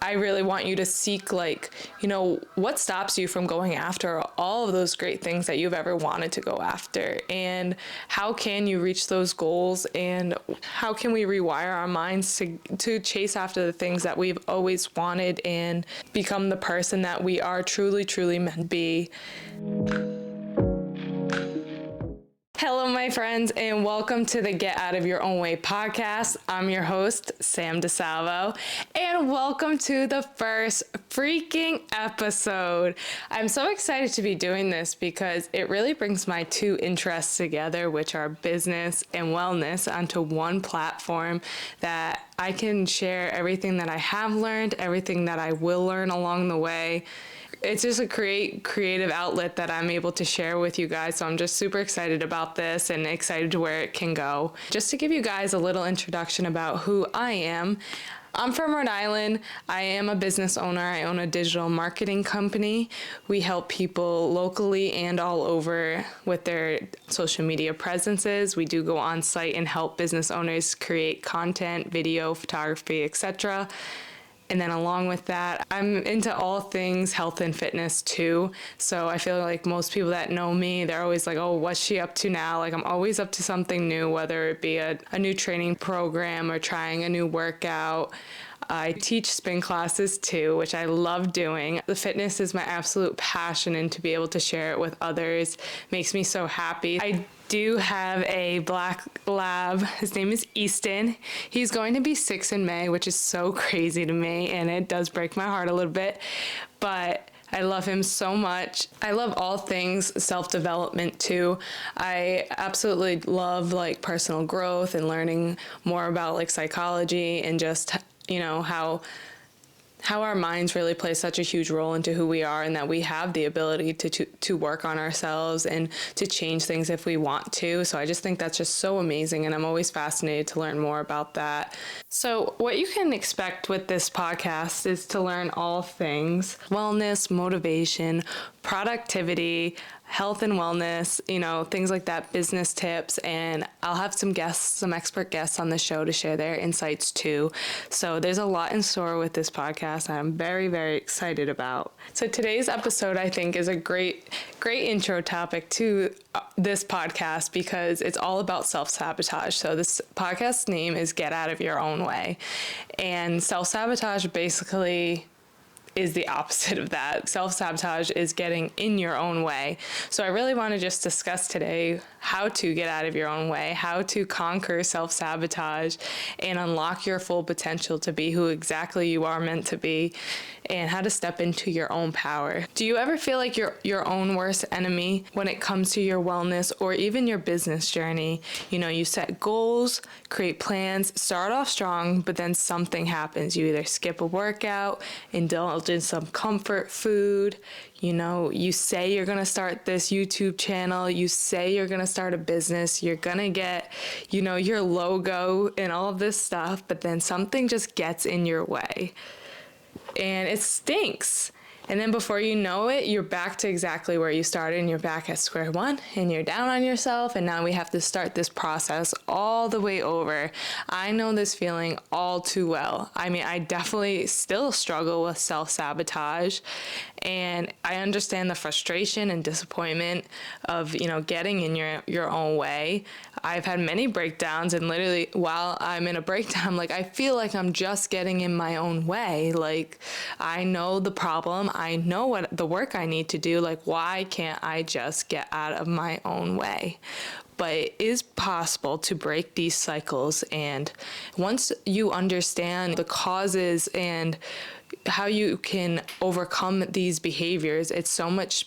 I really want you to seek, like, what stops you from going after all of those great things that you've ever wanted to go after, and how can you reach those goals, and how can we rewire our minds to chase after the things that we've always wanted and become the person that we are truly meant to be. Hello, my friends, and welcome to the Get Out of Your Own Way podcast. I'm your host, Sam DeSalvo, and welcome to the first freaking episode. I'm so excited to be doing this because it really brings my two interests together, which are business and wellness, onto one platform that I can share everything that I have learned, everything that I will learn along the way. It's just a creative outlet that I'm able to share with you guys. So I'm just super excited about this and excited to where it can go. Just to give you guys a little introduction about who I am. I'm from Rhode Island. I am a business owner. I own a digital marketing company. We help people locally and all over with their social media presences. We do go on site and help business owners create content, video, photography, etc. And then along with that, I'm into all things health and fitness too. So I feel like most people that know me, they're always like, oh, what's she up to now? Like, I'm always up to something new, whether it be a new training program or trying a new workout. I teach spin classes too, which I love doing. The fitness is my absolute passion, and to be able to share it with others makes me so happy. I do have a black lab. His name is Easton. He's going to be 6 in May, which is so crazy to me, and it does break my heart a little bit, but I love him so much. I love all things self-development too. I absolutely love like personal growth and learning more about like psychology and just how our minds really play such a huge role into who we are, and that we have the ability to work on ourselves and to change things if we want to. So I just think that's just so amazing, and I'm always fascinated to learn more about that. So what you can expect with this podcast is to learn all things wellness, motivation, productivity, health and wellness, things like that, business tips, and I'll have some expert guests on the show to share their insights too. So there's a lot in store with this podcast I'm very, very excited about. So today's episode, I think, is a great intro topic to this podcast because it's all about self-sabotage. So this podcast's name is Get Out of Your Own Way, and self-sabotage basically is the opposite of that. Self-sabotage is getting in your own way. So I really want to just discuss today how to get out of your own way, how to conquer self-sabotage and unlock your full potential to be who exactly you are meant to be, and how to step into your own power. Do you ever feel like you're your own worst enemy when it comes to your wellness or even your business journey? You set goals, create plans, start off strong, but then something happens. You either skip a workout, indulge in some comfort food, you say you're going to start this YouTube channel, you say you're going to start a business, you're going to get, your logo and all of this stuff, but then something just gets in your way and it stinks. And then before you know it, you're back to exactly where you started, and you're back at square one, and you're down on yourself, and now we have to start this process all the way over. I know this feeling all too well. I definitely still struggle with self-sabotage, and I understand the frustration and disappointment of, getting in your own way. I've had many breakdowns, and literally while I'm in a breakdown, I feel like I'm just getting in my own way. I know the problem. I know what the work I need to do. Why can't I just get out of my own way? But it is possible to break these cycles. And once you understand the causes and how you can overcome these behaviors, it's so much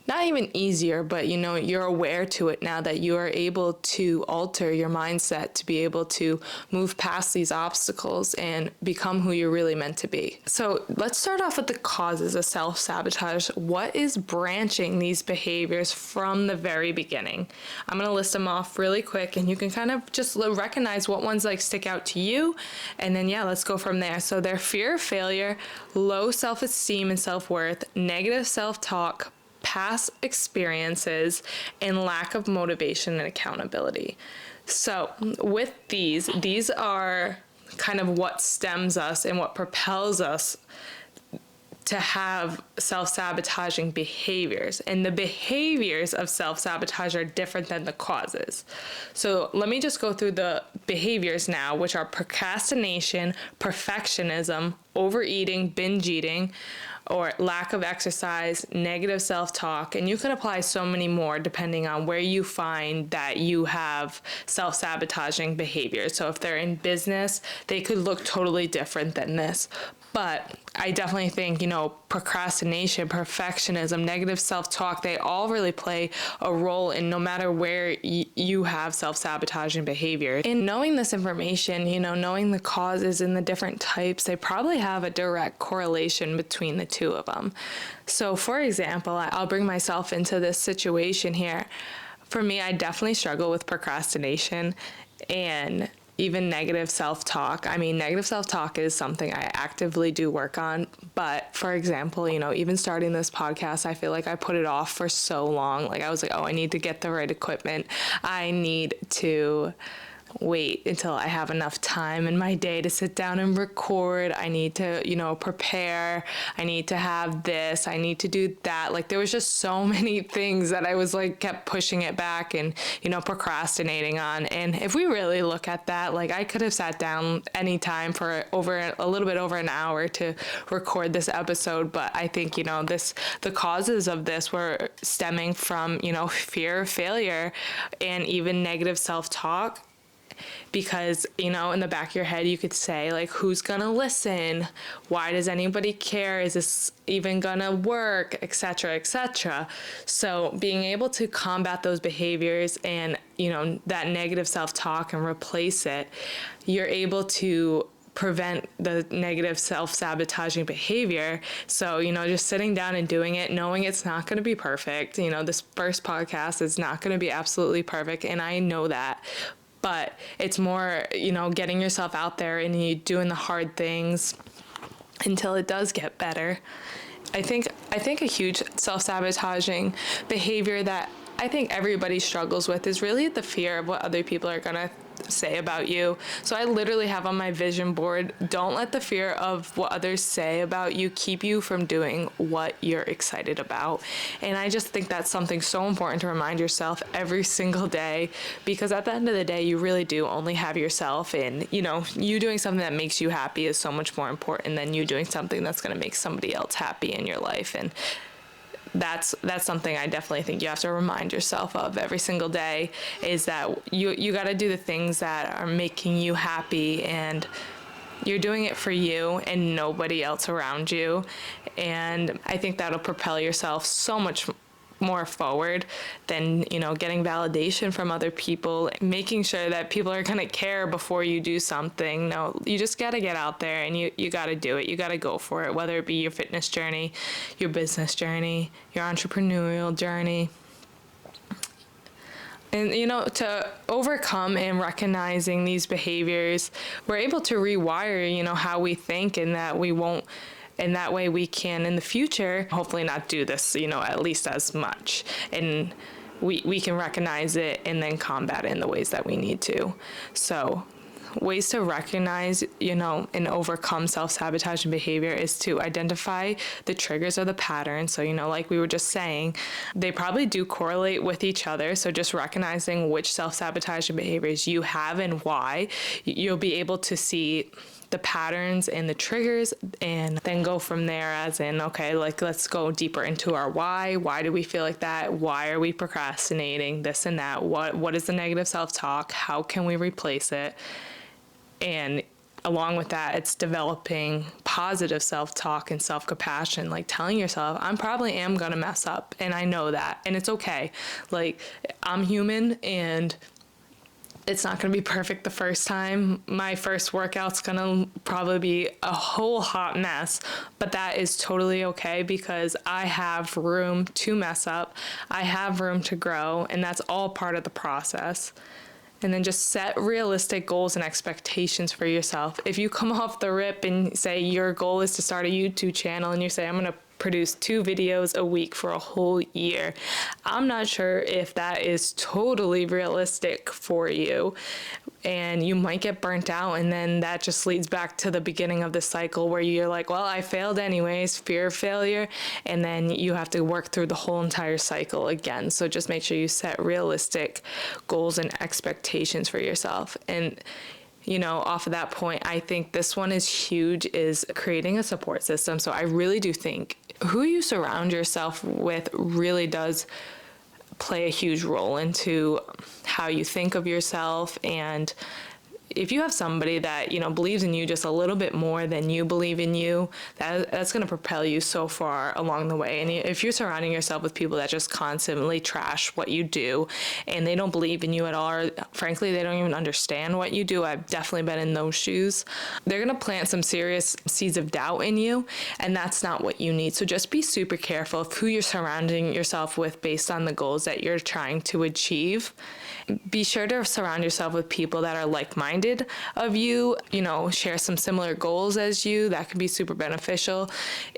not even easier, but you're aware to it now that you are able to alter your mindset to be able to move past these obstacles and become who you're really meant to be. So let's start off with the causes of self-sabotage. What is branching these behaviors from the very beginning? I'm going to list them off really quick, and you can kind of just recognize what ones stick out to you, and then let's go from there. So they're fear of failure, low self-esteem and self-worth, negative self-talk, past experiences, and lack of motivation and accountability. So with these are kind of what stems us and what propels us to have self-sabotaging behaviors. And the behaviors of self-sabotage are different than the causes. So let me just go through the behaviors now, which are procrastination, perfectionism, overeating, binge eating, or lack of exercise, negative self-talk, and you can apply so many more depending on where you find that you have self-sabotaging behaviors. So if they're in business, they could look totally different than this. But I definitely think, procrastination, perfectionism, negative self-talk, they all really play a role in no matter where you have self-sabotaging behavior. In knowing this information, knowing the causes and the different types, they probably have a direct correlation between the two of them. So for example, I'll bring myself into this situation here. For me, I definitely struggle with procrastination and even negative self-talk. I mean, negative self-talk is something I actively do work on. But for example, even starting this podcast, I feel like I put it off for so long. Like I was like, oh, I need to get the right equipment. I need to wait until I have enough time in my day to sit down and record. I need to, prepare. I need to have this. I need to do that. Like there was just so many things that I was like kept pushing it back and, procrastinating on. And if we really look at that, like I could have sat down anytime for a little bit over an hour to record this episode. But I think, the causes of this were stemming from, fear of failure and even negative self-talk. Because, in the back of your head, you could say, like, who's going to listen? Why does anybody care? Is this even going to work? Et cetera, et cetera. So being able to combat those behaviors and, that negative self-talk and replace it, you're able to prevent the negative self-sabotaging behavior. So, just sitting down and doing it, knowing it's not going to be perfect. This first podcast is not going to be absolutely perfect, and I know that. But it's more, getting yourself out there and you doing the hard things until it does get better. I think a huge self-sabotaging behavior that I think everybody struggles with is really the fear of what other people are going to say about you. So I literally have on my vision board, don't let the fear of what others say about you keep you from doing what you're excited about. And I just think that's something so important to remind yourself every single day, because at the end of the day, you really do only have yourself, and you doing something that makes you happy is so much more important than you doing something that's going to make somebody else happy in your life. And that's something I definitely think you have to remind yourself of every single day, is that you got to do the things that are making you happy, and you're doing it for you and nobody else around you. And I think that'll propel yourself so much more forward than, getting validation from other people, making sure that people are going to care before you do something. No, you just got to get out there and you got to do it. You got to go for it, whether it be your fitness journey, your business journey, your entrepreneurial journey. And, to overcome and recognizing these behaviors, we're able to rewire, how we think, and that we won't. And that way we can, in the future, hopefully not do this, at least as much. And we can recognize it and then combat it in the ways that we need to. So ways to recognize, and overcome self-sabotaging behavior is to identify the triggers or the patterns. So, like we were just saying, they probably do correlate with each other. So just recognizing which self-sabotaging behaviors you have and why, you'll be able to see the patterns and the triggers, and then go from there, as in, okay, like let's go deeper into our why. Why do we feel like that? Why are we procrastinating this and that? What is the negative self-talk? How can we replace it? And along with that, it's developing positive self-talk and self-compassion, like telling yourself, I probably am going to mess up, and I know that, and it's okay. Like, I'm human, and it's not going to be perfect the first time. My first workout's going to probably be a whole hot mess, but that is totally okay, because I have room to mess up. I have room to grow, and that's all part of the process. And then just set realistic goals and expectations for yourself. If you come off the rip and say your goal is to start a YouTube channel, and you say, I'm going to produce 2 videos a week for a whole year, I'm not sure if that is totally realistic for you. and you might get burnt out, and then that just leads back to the beginning of the cycle where you're like, well, I failed anyways, fear of failure, and then you have to work through the whole entire cycle again. So just make sure you set realistic goals and expectations for yourself. And off of that point, I think this one is huge, is creating a support system. So I really do think who you surround yourself with really does play a huge role into how you think of yourself. And if you have somebody that, believes in you just a little bit more than you believe in you, that's going to propel you so far along the way. And if you're surrounding yourself with people that just constantly trash what you do and they don't believe in you at all, or frankly, they don't even understand what you do, I've definitely been in those shoes, they're going to plant some serious seeds of doubt in you, and that's not what you need. So just be super careful of who you're surrounding yourself with based on the goals that you're trying to achieve. Be sure to surround yourself with people that are like-minded of you, share some similar goals as you. That can be super beneficial,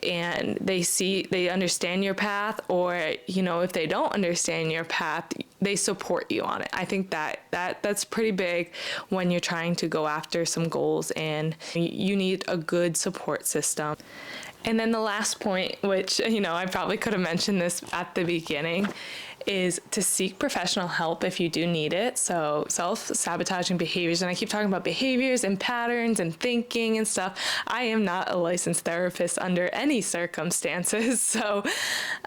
and they understand your path, or if they don't understand your path, they support you on it. I think that's pretty big when you're trying to go after some goals, and you need a good support system. And then the last point, which, I probably could have mentioned this at the beginning, is to seek professional help if you do need it. So self-sabotaging behaviors, and I keep talking about behaviors and patterns and thinking and stuff. I am not a licensed therapist under any circumstances. So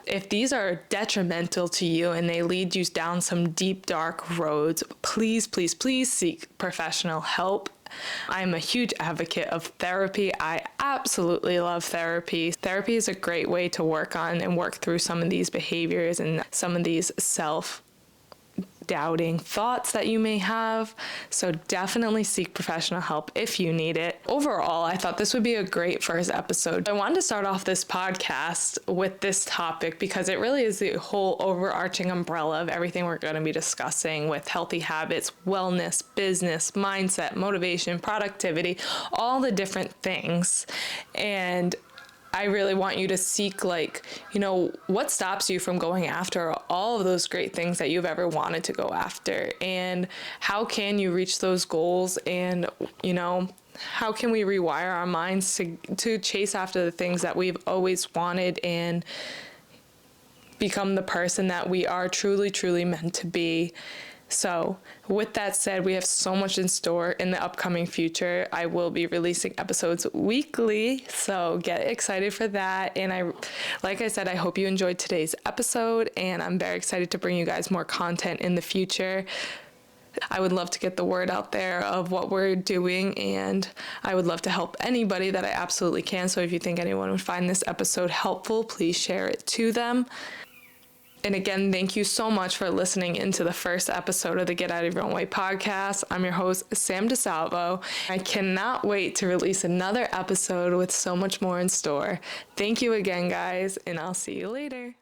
if these are detrimental to you and they lead you down some deep, dark roads, please, please, please seek professional help. I'm a huge advocate of therapy. I absolutely love therapy. Therapy is a great way to work on and work through some of these behaviors and some of these self-doubting thoughts that you may have. So definitely seek professional help if you need it. Overall, I thought this would be a great first episode. I wanted to start off this podcast with this topic because it really is the whole overarching umbrella of everything we're going to be discussing with healthy habits, wellness, business, mindset, motivation, productivity, all the different things. And I really want you to seek, what stops you from going after all of those great things that you've ever wanted to go after, and how can you reach those goals, and, how can we rewire our minds to chase after the things that we've always wanted and become the person that we are truly, truly meant to be. So with that said, we have so much in store in the upcoming future. I will be releasing episodes weekly, so get excited for that. And like I said, I hope you enjoyed today's episode, and I'm very excited to bring you guys more content in the future. I would love to get the word out there of what we're doing, and I would love to help anybody that I absolutely can. So if you think anyone would find this episode helpful, please share it to them. And again, thank you so much for listening into the first episode of the Get Out of Your Own Way podcast. I'm your host, Sam DeSalvo. I cannot wait to release another episode with so much more in store. Thank you again, guys, and I'll see you later.